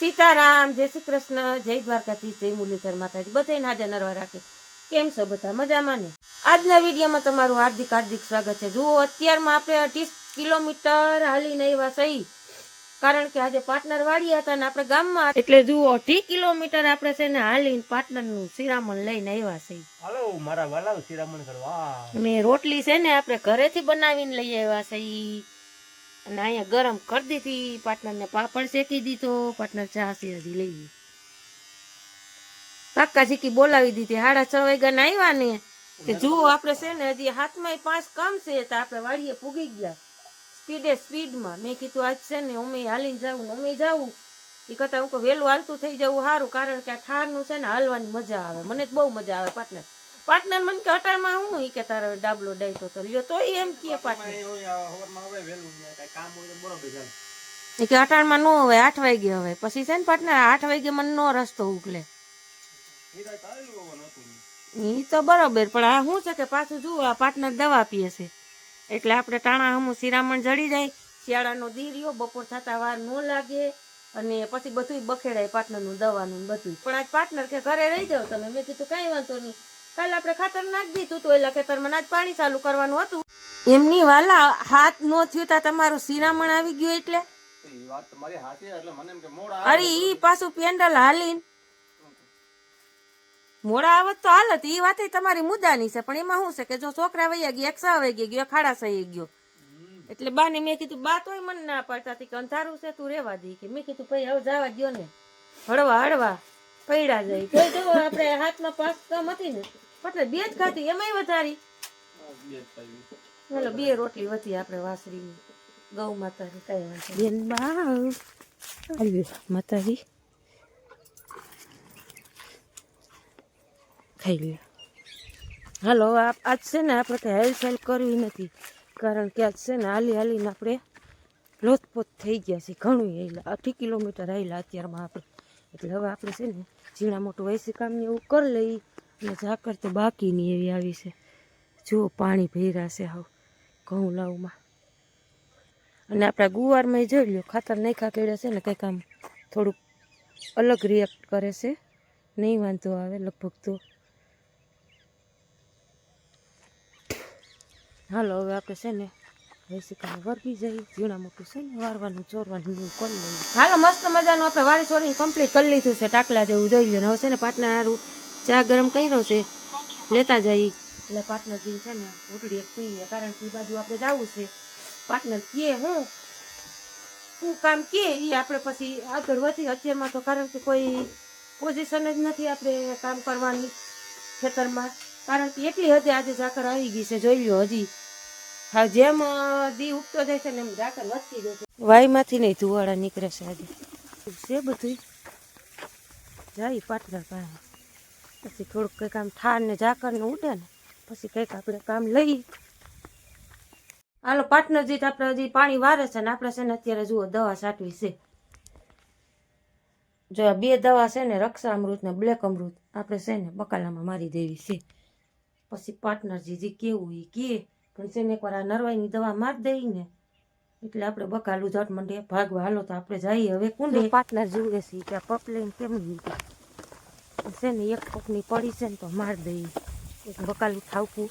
સીતારામ, જય શ્રી કૃષ્ણ, જય દ્વારકાધીશ, જય મુરલીધર માતાજી, બધાને હાજર નરવા રાખે. કેમ છો બધા? મજામાં ને? આજના વિડીયોમાં તમારું હાર્દિક હાર્દિક સ્વાગત છે. જુઓ, અત્યારમાં આપણે 28 કિલોમીટર હાલીને આવ્યા સહી, કારણ કે આજે પાર્ટનર વાળી હતા ને આપણે ગામમાં, એટલે જુઓ 30 કિલોમીટર આપણે છે ને હાલીને પાર્ટનરનું શિરામણ લઈને આવ્યા સહી. હાલો મારા વાલાવ શિરામણ કરવા. અને રોટલી છે ને આપણે ઘરેથી બનાવીને લઈ આવ્યા સહી. અને અહીંયા ગરમ કરી દીધી, પાર્ટનરને પાપડ શેકી દીધો, પાર્ટનર ચા હજી લઈ કાકા જીકી બોલાવી દીધી. 6:30 વાગ્યાના આવ્યા ને તે જુઓ આપણે છે ને હજી હાથમાં 5 કામ છે તો આપણે વાડીએ પૂગી ગયા સ્પીડમાં. મેં કીધું આજ છે ને અમે હાલીને જાવું, અમે જાવું એ કરતા હું વહેલું હાલતું થઈ જવું સારું, કારણ કે આ ઠારનું છે ને હાલવાની મજા આવે, મને જ બહુ મજા આવે. પાર્ટનર મને કે અટાણમાં હું કે તારો ડાબલો ડાયતો તો લ્યો, તો એમ કે પાર્ટનર કે અટાણમાં નો હવે 8 વાગે હવે પછી છે ને પાર્ટનર 8 વાગે મને નો રસ્તો ઉકલે. ઈ તો બરોબર, પણ આ શું છે કે પાછું જુઓ આ પાર્ટનર દવા પીએ છે એટલે આપણે ટાણા હમું શિરામણ જડી જાય. શિયાળાનો દીર્યો બપોર થતા વાર ન લાગે અને પછી બધું બખેડાય પાર્ટનરનું દવાનું બધું. પણ આજ પાર્ટનર કે ઘરે રહી જાવ તમે. મેં કીધું કઈ વાંધો નહીં, કાલે આપણે ખાતર નાખી દીધું તો એલા ખેતરમાં આજ પાણી ચાલુ કરવાનું હતું. એમની વાલા હાથ નો થયું તા તમારું શિરામણ આવી ગયું એટલે અરે ઈ પાછું પેન્ડલ હાલીને મોડા આવત તો હાલત. એ વાત તમારી મુદ્દાની છે, પણ એમાં શું છે કે જો છોકરા વૈયા ગયા 6 વાગે ગયો 6:30 ગયો એટલે બાને મેં કીધું બા તોય મને ના પાડતા કે અંધારું છે તું રેવા દઈ કે. મેં કીધું ભાઈ હવે જવા દો ને, હળવા પૈડા જાય તો જો આપણે હાથમાં 5 કામ હતી ને એટલે 2 જ ખાધી, એમાંય વધારી. ચાલો 2 રોટલી વધી આપણે વાસરી ગૌ માતાની કઈ વાંધો બેન બા માતાજી ખાઈ લે. હાલો આજ છે ને આપણે કંઈ હેલસેલ કરવી નથી, કારણ કે આજ છે ને હાલીને આપણે લોથપોથ થઈ ગયા છે. ઘણું હાલ્યા, 8 કિલોમીટર હાલ્યા અત્યારમાં આપણે. એટલે હવે આપણે છે ને ઝીણા મોટું વૈસી કામની એવું કરી લઈ અને ઝાકર તો બાકીની એવી આવી છે. જો પાણી ભર્યા છે હાવ ઘઉં લાવમાં. અને આપણા ગુવારમાં જોઈ લો ખાતર નાખ્યા કેળે છે ને કંઈક આમ થોડુંક અલગ રિએક્ટ કરે છે, નહીં વાંધો આવે લગભગ તો. હાલો હવે આપણે છે ને વેસીકાને વર્ગી જઈએ, ઝીણા મોટું છે ને વારવાનું ચોરવાનું કરી લઈએ. હાલો મસ્ત મજાનું આપણે વારી ચોરીને કમ્પ્લીટ કરી લીધું છે, ટાકલા જેવું જોઈ લો. હવે છે ને પાર્ટનર હારું ચા ગરમ કર્યો છે, લેતા જઈએ. એટલે પાર્ટનરજી છે ને ઉટડી એક પીએ, કારણ કે એ બાજુ આપણે જવું છે. પાર્ટનર કે હું કામ કે એ આપણે પછી આગળ વધી. અત્યારમાં તો કારણ કે કોઈ પોઝિશન જ નથી આપણે કામ કરવાની ખેતરમાં, કારણ કે એટલી હદે આજે ઝાકર આવી ગઈ છે જોઈ લો. હજી હા જેમ દી ઉગતો જાય છે ને એમ ઝાકર વધતી જાય છે. વાયમાંથી નહીં ધુવાડા નીકળે છે આજે છે બધું. જાય પાર્ટનર પાસે પછી થોડુંક કંઈક આમ ઠાર ને ઝાકરને ઉડે ને પછી કંઈક આપણે કામ લઈએ. હાલો પાર્ટનરજી આપણે હજી પાણી વારે છે ને આપણે છે ને અત્યારે જુઓ દવા છાંટવી છે. જો આ 2 દવા છે ને રક્ષા અમૃત ને બ્લેક અમૃત આપણે છે ને બકાલામાં મારી દેવી છે. પછી પાર્ટનરજી જે કેવું એ કે પણ છે ને એકવાર આ નરવાઈની દવા મારી દઈ ને એટલે આપણે બકાલું ઝટ મંડે ભાગવા. હાલો તો આપણે જઈએ હવે કુંડે. પાર્ટનર જુએ છે કે પપ લઈને કેમ છે ને એક પપની પડી છે ને તો માર દઈ એક બકાલું થાવકું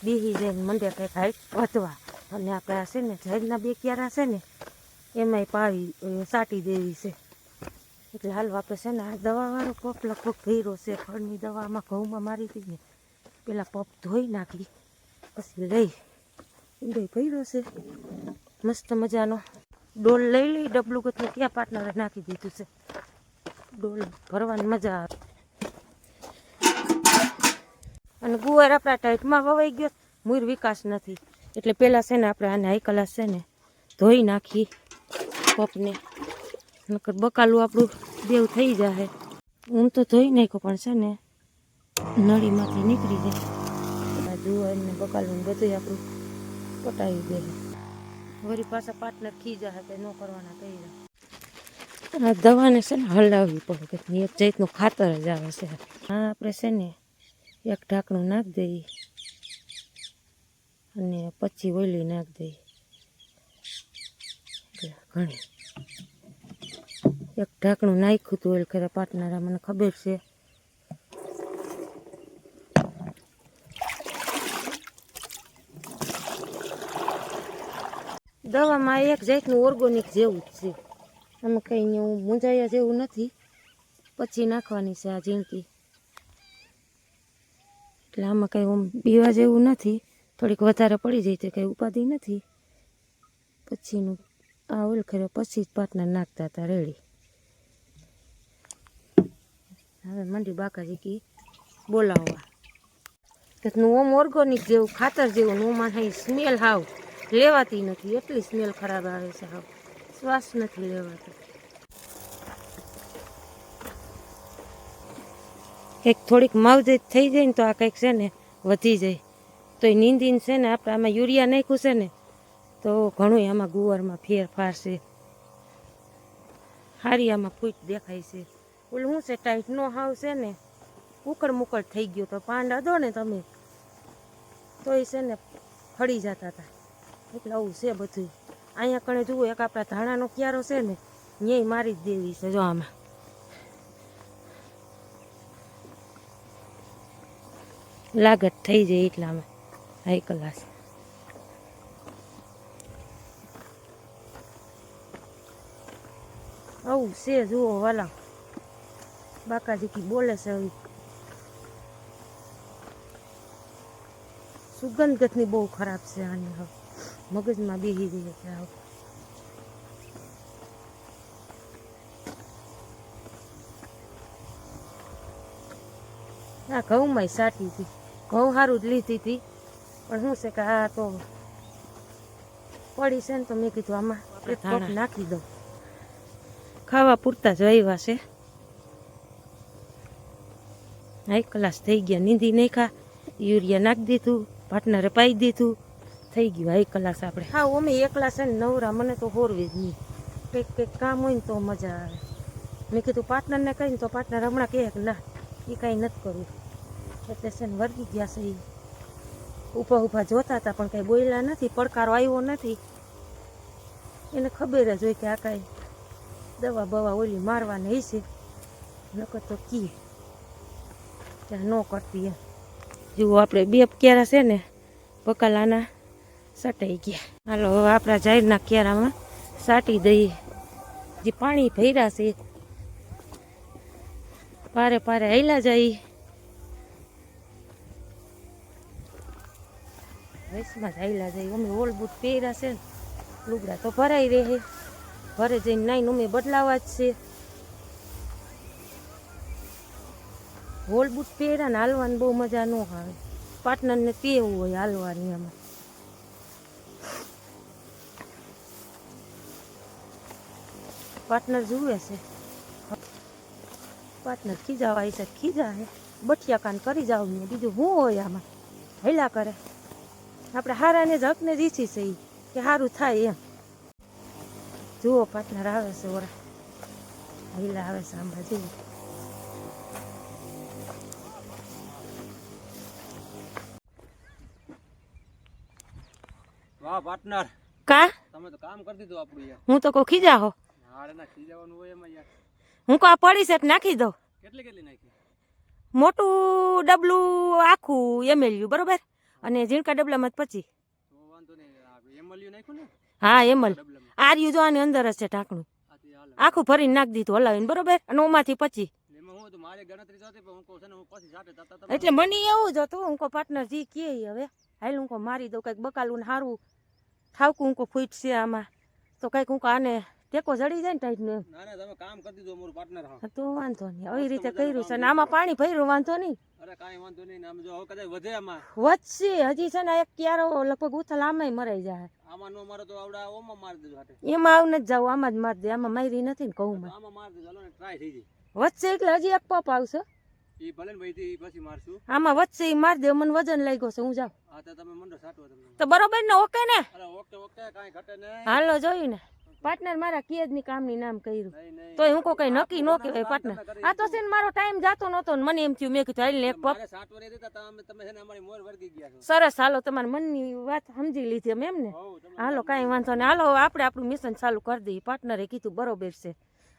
બેહી જાય મંડે કંઈક હાઈટ વધવા. અને આપણે આ છે ને ઝાડના 2 ક્યારા છે ને એમાંય પાવી સાટી દેવી છે. એટલે હાલ આપણે છે ને આ દવાવાળો પપ લગભગ ભર્યો છે. ફળની દવામાં ઘઉંમાં મારી હતી ને પેલા પપ ધોઈ નાખી પછી લઈ ઊંડો ભર્યો છે મસ્ત મજાનો. ડોલ લઈ લઈ ડબલું ગતું ત્યાં પાર્ટનરે નાખી દીધું છે. ડોલ ભરવાની મજા આવે. અને ગુવાર આપણા ટાઈટમાં વવાઈ ગયો, મૂર વિકાસ નથી એટલે પેલા છે ને આપણે આને હાઈ ક્લાસ છે ને ધોઈ નાખી પપને, નકર બકાલું આપણું દેવ થઈ જાય. હું તો ધોઈ નાખ્યો પણ છે ને નળીમાંથી નીકળી જાય. જુવાર ને બકાલું બધું આપણું પટાવી દે. વળી પાછા પાર્ટનર ખીજા હતા ન કરવાના કહી. આ દવાને છે ને હલાવવી પડે કે એક જાતનું ખાતર જ આવે છે. હા આપણે છે ને એક ઢાંકણું નાખી દઈએ અને પછી ઓલી નાખી દઈએ ઘણી. એક ઢાંકણું નાખ્યું હતું ઓઇલ કરે પાર્ટનરે, મને ખબર છે. દવામાં એક જાતનું ઓર્ગોનિક જેવું જ છે, આમાં કંઈ એવું મૂંઝાયા જેવું નથી. પછી નાખવાની છે આ ઝીણકી, એટલે આમાં કંઈ ઓમ પીવા જેવું નથી. થોડીક વધારે પડી જાય તો કંઈ ઉપાધિ નથી. પછીનું આ ઓઇલ કર્યો પછી જ પાર્ટનર નાખતા હતા. રેડી. હવે મંડી બાકાજી કી બોલાવવા. નું ઓમ ઓર્ગોનિક જેવું ખાતર જેવું ઓમાં અહીં સ્મેલ હાવ લેવાતી નથી, એટલી સ્મેલ ખરાબ આવે છે. હાવ શ્વાસ નથી લેવાતો. કંઈક થોડીક માવજત થઈ જાય ને તો આ કંઈક છે ને વધી જાય. તો એ નીંદીને છે ને આપણે આમાં યુરિયા નાખ્યું છે ને તો ઘણું આમાં ગુવારમાં ફેરફાર છે. હારી આમાં ફૂટ દેખાય છે. ઓલું શું છે ટાઈટ નો હાવ છે ને ઉકળ મુકળ થઈ ગયો તો પાંડ અદો ને તમે તો એ છે ને ફળી જતા હતા. એટલે આવું છે બધું. અહીંયા કણે જુઓ એક આપણા ધાણાનો ક્યારો છે ને ન્યાય મારી જ દેવી છે. જો આમાં લાગત થઈ જાય એટલામાં હાઈ ક્લાસ. આવું છે જુઓ વાલા. બાકાજી કી બોલે છે હવે. સુગંધની બહુ ખરાબ છે આની. હવે મગજમાં બેસી ગઈ છે. હવે આ ઘઉંમાં સાટી હતી, ઘઉં સારું જ લીધી હતી, પણ શું છે કે આ તો પડી છે ને તો મેં કીધું આમાં એક કપ નાખી દઉં. ખાવા પૂરતા જ વાવ્યા છે. હાઈ ક્લાસ થઈ ગયા. નીંદી નાખ્યા, યુરિયા નાખી દીધું, પાર્ટનરે પાઈ દીધું, થઈ ગયું હાઈ ક્લાસ. આપણે હા અમે એકલા છે ને નવરા, મને તો હોરવી જ નહીં. કંઈક કામ હોય ને તો મજા આવે. મેં કીધું પાર્ટનરને કહીને તો પાર્ટનર હમણાં કહે કે ના એ કાંઈ નથી કરવું. એટલે છે ને વર્ગી ગયા છે. એ ઊભા જોતા હતા પણ કાંઈ બોલ્યા નથી, પડકારો આવ્યો નથી. એને ખબર જ હોય કે આ કાંઈ દવા બવા ઓલી મારવાની હશે, નકર તો કી ત્યાં ન કરતી એમ. જુઓ આપણે બે ક્યારા છે ને બકાલાના સટાઈ ગયા. હાલો હવે આપણા જાહેરના ક્યારામાં સાટી દઈએ. જે પાણી ભર્યા છે પારે પારે હાલ્યા જાય. વૈસમાં જ હાલ્યા જાય. અમે ઓલ બૂટ પહેર્યા છે ને લુગડા તો ભરાઈ રહે. ઘરે જઈને નાઈને અમે બદલાવા જ છે. હોલ બૂટ પહેર્યા ને હાલવાની બહુ મજા ન આવે. પાર્ટનરને તેવું હોય હાલવાની. એમાં પાર્ટનર જુએ છે. પાર્ટનર ખીજાવા છે, ખીજા હે બઠિયા કાન કરી જાવ ને બીજું શું હોય આમાં. હેલા કરે. આપણે હારાને જ હકને જ ઈચ્છી છે કે સારું થાય એમ. જુઓ પાર્ટનર આવે છે. ઓરા હેલા આવે છે આંબા. જુઓ વાહ પાર્ટનર, કા તમે તો કામ કરી દીધું આપણું યાર. હું તો કહું ખીજા હો. હારે ના ખીજાવાનું હોય એમાં યાર. હું કહું આ પડી છે નાખી દઉં. કેટલી નાખી? મોટું ડબલું આખું એમએલયુ બરોબર, અને ઝીણકા ડબલામાં જ 25. તો વાંધો નહીં. એમએલયુ નાખ્યું ને? હા એમએલ આર્યુ જો આની અંદર જ છે ઢાંકણું. આખું ભરીને નાખી દીધું હલાવીને બરોબર, અને ઓમાંથી 25. એમાં હું તો મારી ગણતરી જોતી પણ હું કહું છે ને હું પછી જાતે જતા એટલે મને એવું જ હતું. હું કહું પાર્ટનર જી કે હવે હાલ હું કહું મારી દઉં કંઈક બકાલું ને સારું ઠાવકું. હું કહું ફૂટ છે આમાં તો કંઈક હું આને ટેકો જડી જાય ને ટાઈટ ને. ના ના તમે કામ કરી દીધું અમારું પાર્ટનર. હા તો વાંધો નહીં. આવી રીતે કર્યું છે ને આમાં પાણી ભર્યું વાંધો નહીં. અરે કાંઈ વાંધો નહીં. આમ જો હવે કદાચ વધે આમાં વધશે હજી છે ને એક ક્યારો લગભગ ઉથલ આમાંય મરાઈ જાય. આમાં નો મારો તો આવડા ઓમાં મારી દેજો હાટે. એમાં આવ નથી જાવ, આમાં જ મારી દે. આમાં મારી નથી ને કહું આમાં મારી દેજો. હાલો ને ટ્રાય થઈ જાય. વધશે એટલે હજી એક પપ આવશે. ઈ ભલે ને ભાઈ પછી મારશું. આમાં વધશે એ મારી દે. મને વજન લાગ્યો છે. હું જાઉં. હા તો તમે મંડો સાટવા તમે. તો બરોબર ને? ઓકે ને? અરે ઓકે ઓકે કાંઈ ઘટે નહીં. હાલો જોયું ને પાર્ટનર મારા કેજની કામની નામ કર્યું. નહીં નહીં. તો હું કોઈ કઈ નક્કી ન કહેવાય પાર્ટનર. આ તો છે ને મારો ટાઈમ જાતો નહોતો ને મને એમ થયું મેં કીધું હાલ ને એક પપ. મારે સાટવા નહીં દેતા તમે છે ને અમારી મોર વર્ગી ગયા છો. સરસ. હાલો તમારા મનની વાત સમજી લીધી અમે એમ ને. હોવ તમે. હાલો કાંઈ વાંધો નહીં. હાલો આપણે આપણું મિશન ચાલુ કરી દઈએ. પાર્ટનરે કીધું બરોબર છે.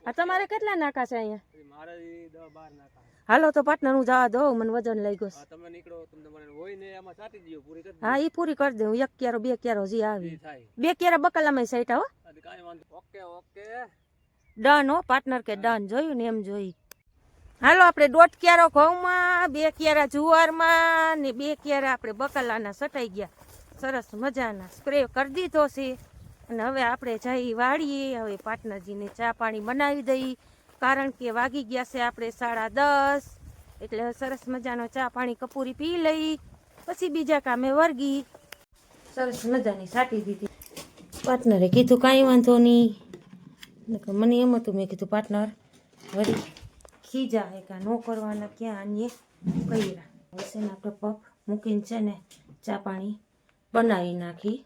આ તમારે કેટલા નાકા છે અહીંયા? મારે 10-12 નાકા. હાલો તો પાર્ટનર હું જવા દઉં, મને વજન લઈ ગયો. હા તમે નીકળો, તમે તમારે હોય ને એમાં સાટી દીયો, પૂરી કરી હા ઈ પૂરી કરી દઉં. 1 ક્યારો 2 ક્યારો જે આવી, દી થાય. 2 ક્યારા બકાલામાં સાઈટ હો. આ કાંઈ વાંધો. Okay okay. ડન હો પાર્ટનર કે ડન. જોયું ને એમ જોઈ. હાલો આપણે 1.5 ક્યારો ઘઉંમાં, 2 ક્યારા જુવારમાં ને 2 ક્યારા આપણે બકાલાના સટાઈ ગયા. સરસ મજાના સ્પ્રે કરી દીધો છે. અને હવે આપણે જઈ વાળીએ. હવે પાર્ટનરજીને ચા પાણી બનાવી દઈ, કારણ કે વાગી ગયા છે આપણે 10:30. એટલે સરસ મજાનો ચા પાણી કપૂરી પી લઈ, પછી બીજા કામે વર્ગી. સરસ મજાની સાટી દીધી. પાર્ટનરે કીધું કાંઈ વાંધો નહીં. મને એમ હતું, મેં કીધું પાર્ટનર વળી ખીજા હે કાં ન કરવાના, ક્યાં આનીએ કર્યા. હવે છે ને આપણે પપ મૂકીને છે ને ચા પાણી બનાવી નાખી.